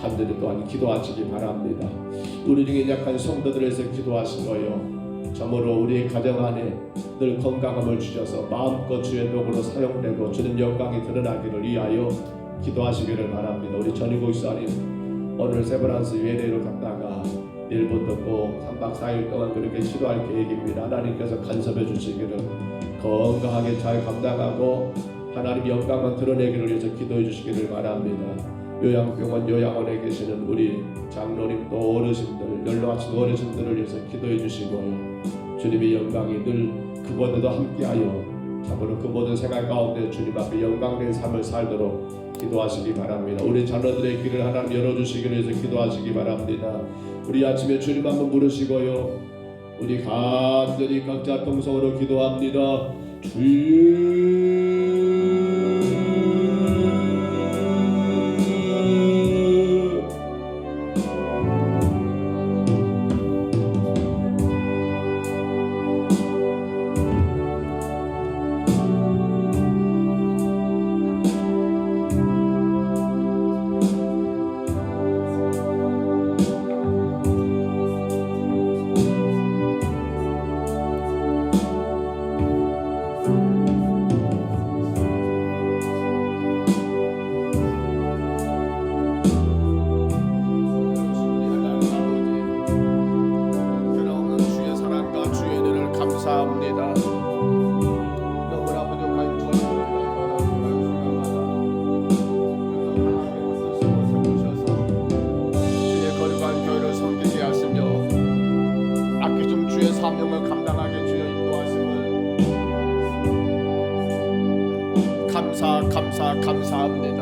간절히 또한 기도하시기 바랍니다. 우리 중에 약한 성도들을 위해서 기도하시고요. 참으로 우리의 가정 안에 늘 건강함을 주셔서 마음껏 주의 도구로 사용되고 주는 영광이 드러나기를 위하여 기도하시기를 바랍니다. 우리 전희국 목사님 오늘 세브란스 외래로 갔다가 내일부터 꼭 3박 4일 동안 그렇게 기도할 계획입니다. 하나님께서 간섭해 주시기를 건강하게 잘 감당하고 하나님 영광만 드러내기를 위해서 기도해 주시기를 바랍니다. 요양병원 요양원에 계시는 우리 장로님 또 어르신들 연로하신 어르신들을 위해서 기도해 주시고요. 주님의 영광이 늘 그보다도 함께하여 참으로 그 모든 생활 가운데 주님 앞에 영광된 삶을 살도록 기도하시기 바랍니다. 우리 자녀들의 길을 하나님 열어주시기 위해서 기도하시기 바랍니다. 우리 아침에 주님 한번 부르시고요. 우리 간절히 각자 통성으로 기도합니다. 주님 감사합니다. 너무나 부족한 주의 거룩한 교회를 섬기게 하시며 아끼신 주의 사명을 감당하게 주여 인도하심을 감사합니다.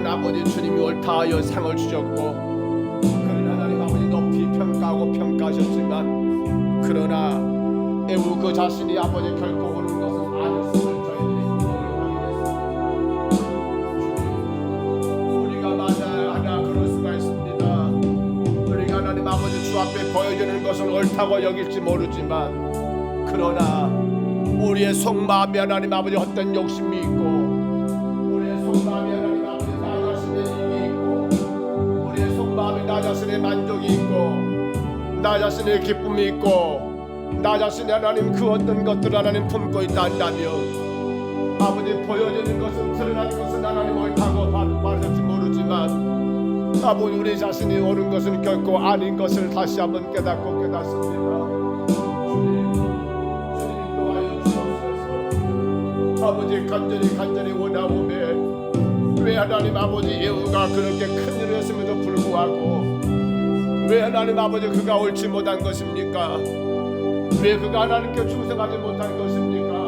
아버지 주님이 옳다하여 상을 주셨고 그러나 하나님 아버지 높이 평가하고 평가하셨지만 그러나 애우 그 자신이 아버지 결코 옳은 것은 아니었음을 저희들이 주님 우리가 맞아야 하나 그럴 수가 있습니다. 우리가 하나님 아버지 주 앞에 보여주는 것은 옳다고 여길지 모르지만 그러나 우리의 속마음에 하나님 아버지 헛된 욕심이 있고 우리의 속마음에 하나님 아버지 나 자신의 만족이 있고 나 자신의 기쁨이 있고 나 자신의 하나님 그 어떤 것들을 하나님 품고 있다 한다면 아버지 보여지는 것은 드러나는 것은 하나님 옳다고 말할지 모르지만 아버지 우리 자신이 옳은 것은 결코 아닌 것을 다시 한번 깨닫습니다. 주님 인도하여 주옵소서. 아버지 간절히 원하오매 왜 하나님 아버지 예후가 그렇게 큰 일을 했음에도 불구하고 왜 하나님 아버지 그가 옳지 못한 것입니까? 왜 그가 하나님께 충성하지 못한 것입니까?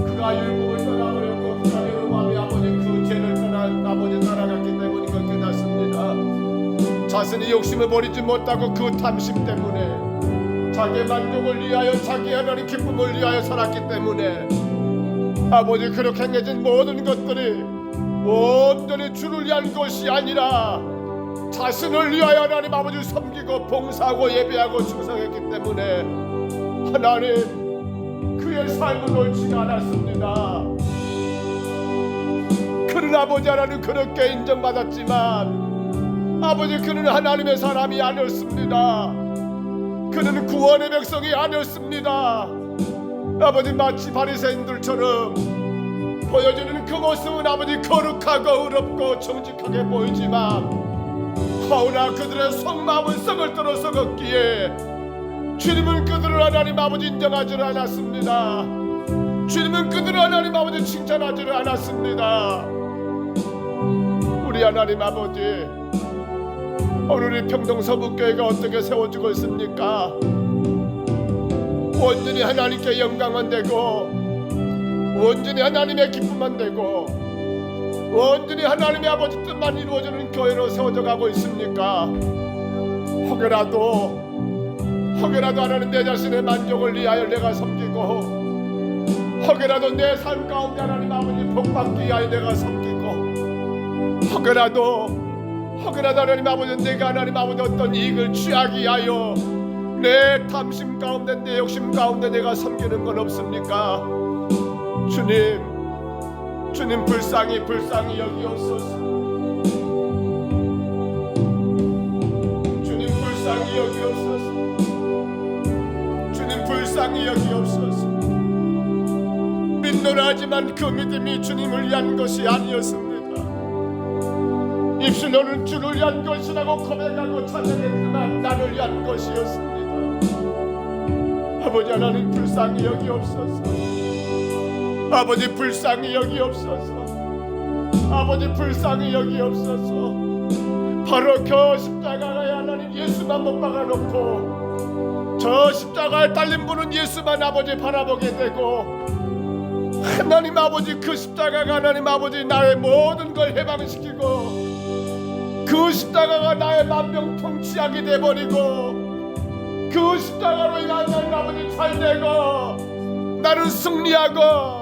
그가 율법을 떠나버렸고 그가 여호와의 아버지 그 죄를 떠난 아버지 따라갔기 때문에 그걸 깨닫습니다. 자신이 욕심을 버리지 못하고 그 탐심 때문에 자기의 만족을 위하여 자기의 하나님 기쁨을 위하여 살았기 때문에 아버지 그렇게 행해진 모든 것들이 온전히 주를 위한 것이 아니라 자신을 위하여 하나님 아버지를 섬기고 봉사하고 예배하고 충성했기 때문에 하나님 그의 삶은 옳지가 않았습니다. 그는 아버지 하나님 그렇게 인정받았지만 아버지 그는 하나님의 사람이 아니었습니다. 그는 구원의 백성이 아니었습니다. 아버지 마치 바리새인들처럼 보여주는 그 모습은 아버지 거룩하고 의롭고 정직하게 보이지만 하오나 그들의 속마음은 썩을 떨어 썩었기에 주님은 그들을 하나님 아버지 인정하지를 않았습니다. 주님은 그들을 하나님 아버지 칭찬하지를 않았습니다. 우리 하나님 아버지 오늘 이 평동서북교회가 어떻게 세워지고 있습니까? 온전히 하나님께 영광만 되고 온전히 하나님의 기쁨만 되고 온전히 하나님의 아버지 뜻만 이루어지는 교회로 세워져 가고 있습니까? 혹여라도 하나님 내 자신의 만족을 위하여 내가 섬기고 혹여라도 내 삶 가운데 하나님 아버지 복받기 위하여 내가 섬기고 혹여라도 하나님 아버지 내가 하나님 아버지 어떤 이익을 취하기 위하여 내 탐심 가운데 내 욕심 가운데 내가 섬기는 건 없습니까? 주님 불쌍히 여기옵소서. 주님 불쌍히 여기옵소서. 주님 불쌍히 여기옵소서. 믿노라 하지만 그 믿음이 주님을 위한 것이 아니었습니다. 입술로는 주를 위한 것이라고 고백하고 찬양했지만 나를 위한 것이었습니다. 아버지 하나님 불쌍히 여기옵소서. 아버지 불쌍히 여기옵소서. 아버지 불쌍히 여기옵소서. 바로 그 십자가에 하나님 예수만 못 박아놓고 저 십자가에 달린 분은 예수만 아버지 바라보게 되고 하나님 아버지 그 십자가가 하나님 아버지 나의 모든 걸 해방시키고 그 십자가가 나의 만병통치약이 돼버리고 그 십자가로 인한 나는 아버지 잘되고 나는 승리하고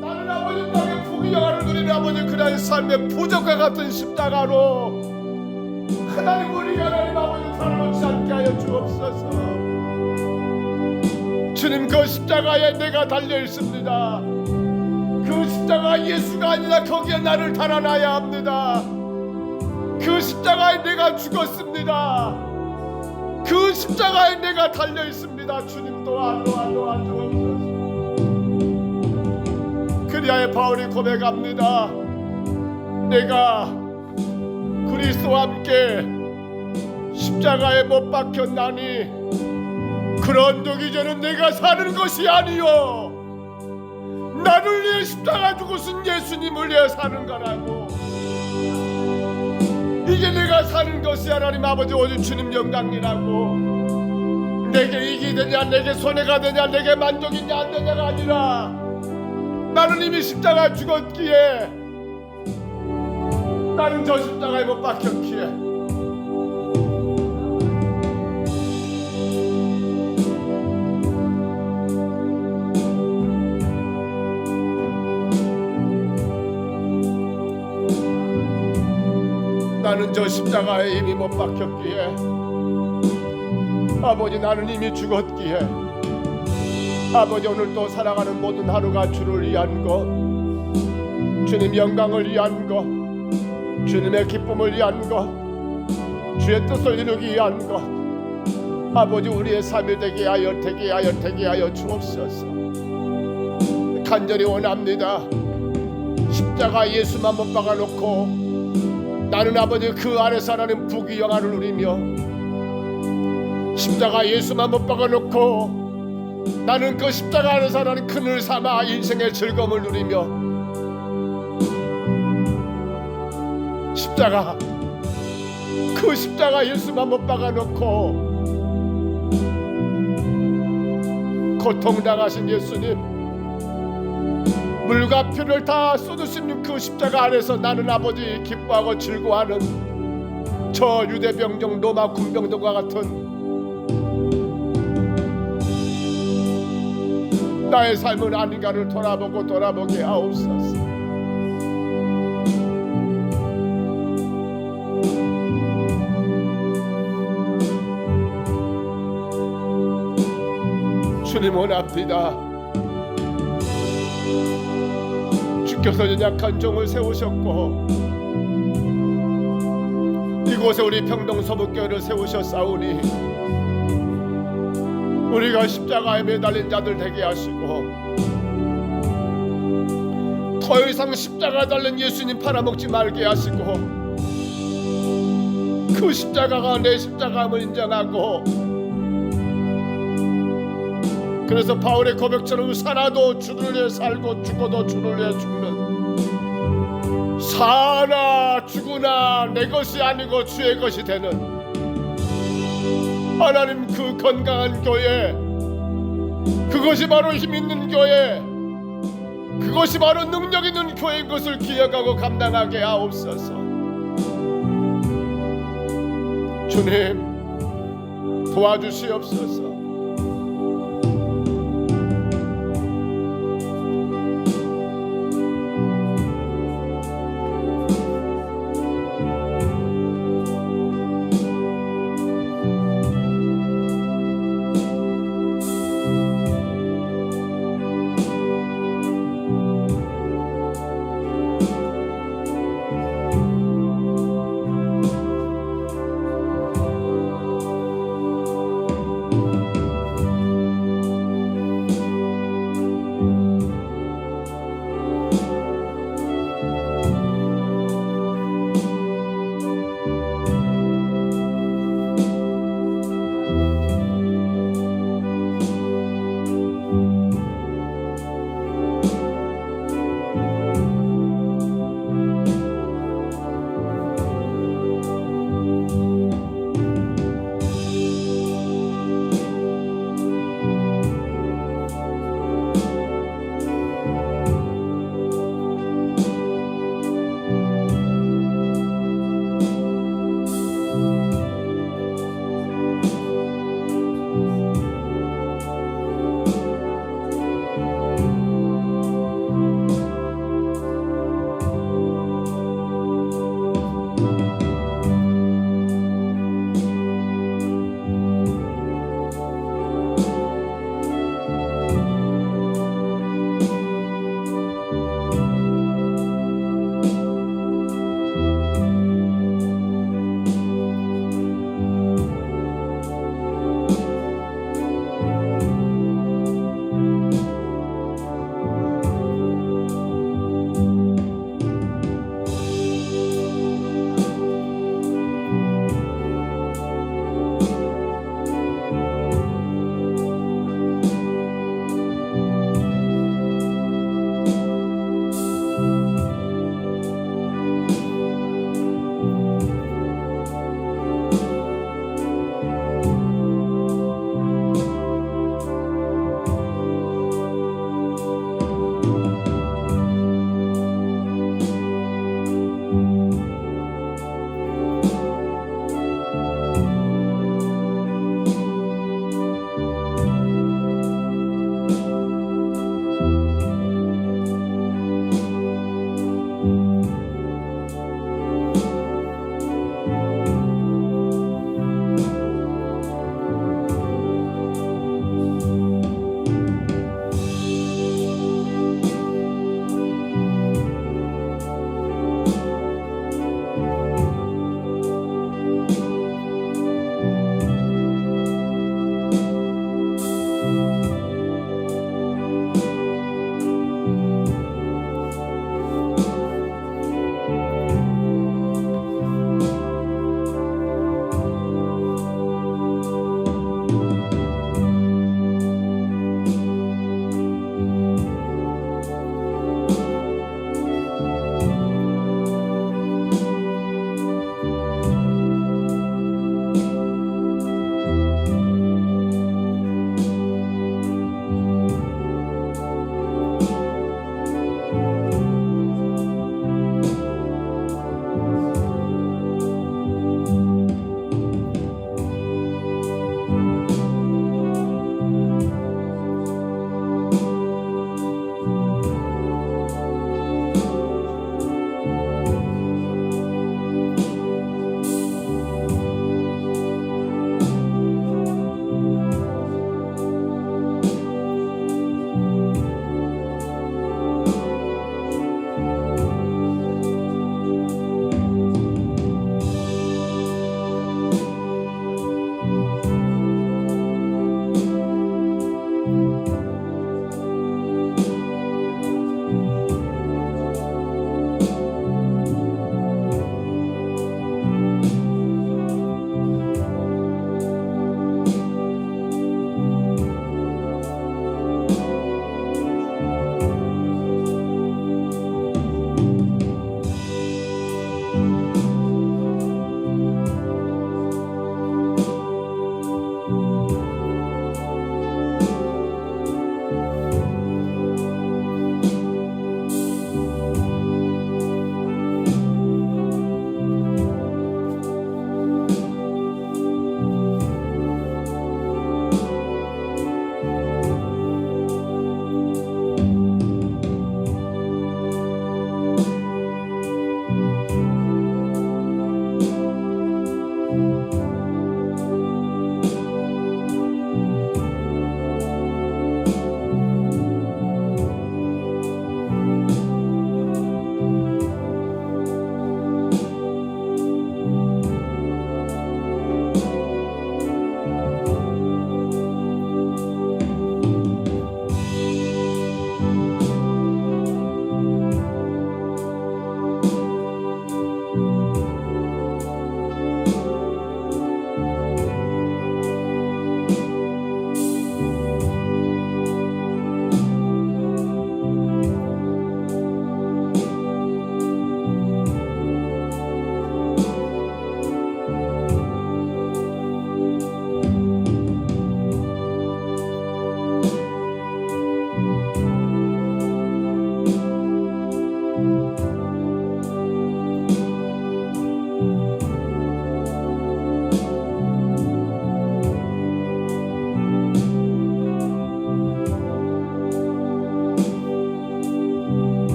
나는 아버지 땅의 부귀영화를 누리는 아버지 그날의 삶의 부적과 같은 십자가로 하나님 우리가 하나님 아버지 살아놓지 않게 하여 주옵소서. 주님 그 십자가에 내가 달려있습니다. 그 십자가 예수가 아니라 거기에 나를 달아나야 합니다. 그 십자가에 내가 죽었습니다. 그 십자가에 내가 달려있습니다. 주님 도와주옵소서. 그리하여 바울이 고백합니다. 내가 그리스도와 함께 십자가에 못 박혔나니 그런즉 이제는 내가 사는 것이 아니요 나를 위해 십자가 죽으신 예수님을 위해 사는 거라고. 이제 내가 사는 것이 하나님 아버지 오직 주님 영광이라고. 내게 이익이 되냐 내게 손해가 되냐 내게 만족이냐 안 되냐가 아니라 나는 이미 십자가에 죽었기에 나는 저 십자가에 못 박혔기에 나는 저 십자가에 이미 못 박혔기에 아버지 나는 이미 죽었기에 아버지 오늘 또 살아가는 모든 하루가 주를 위한 것 주님 영광을 위한 것 주님의 기쁨을 위한 것 주의 뜻을 이루기 위한 것 아버지 우리의 삶이 되게 하여 주옵소서. 간절히 원합니다. 십자가 예수만 못 박아놓고 나는 아버지 그 안에서 하나님 부귀영화를 누리며 십자가 예수만 못 박아놓고 나는 그 십자가 안에서 하나님 그늘 삼아 인생의 즐거움을 누리며 십자가 그 십자가 예수만 못 박아놓고 고통당하신 예수님, 물과 피를 다 쏟으신 그 십자가 안에서 나는 아버지 기뻐하고 즐거워하는 저 유대병정 로마 군병들과 같은 나의 삶은 아닌가를 돌아보게 하옵소서. 주님 원합니다. 주께서 연약한 종을 세우셨고 이곳에 우리 평동 서북교회를 세우셨사오니 우리가 십자가에 매달린 자들 되게 하시고 더 이상 십자가에 달린 예수님 팔아먹지 말게 하시고 그 십자가가 내 십자가임을 인정하고, 그래서 바울의 고백처럼 살아도 주를 위해 살고 죽어도 주를 위해 죽는, 사나 죽으나 내 것이 아니고 주의 것이 되는 하나님 그 건강한 교회, 그것이 바로 힘 있는 교회, 그것이 바로 능력 있는 교회인 것을 기억하고 감당하게 하옵소서. 주님 도와주시옵소서.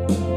주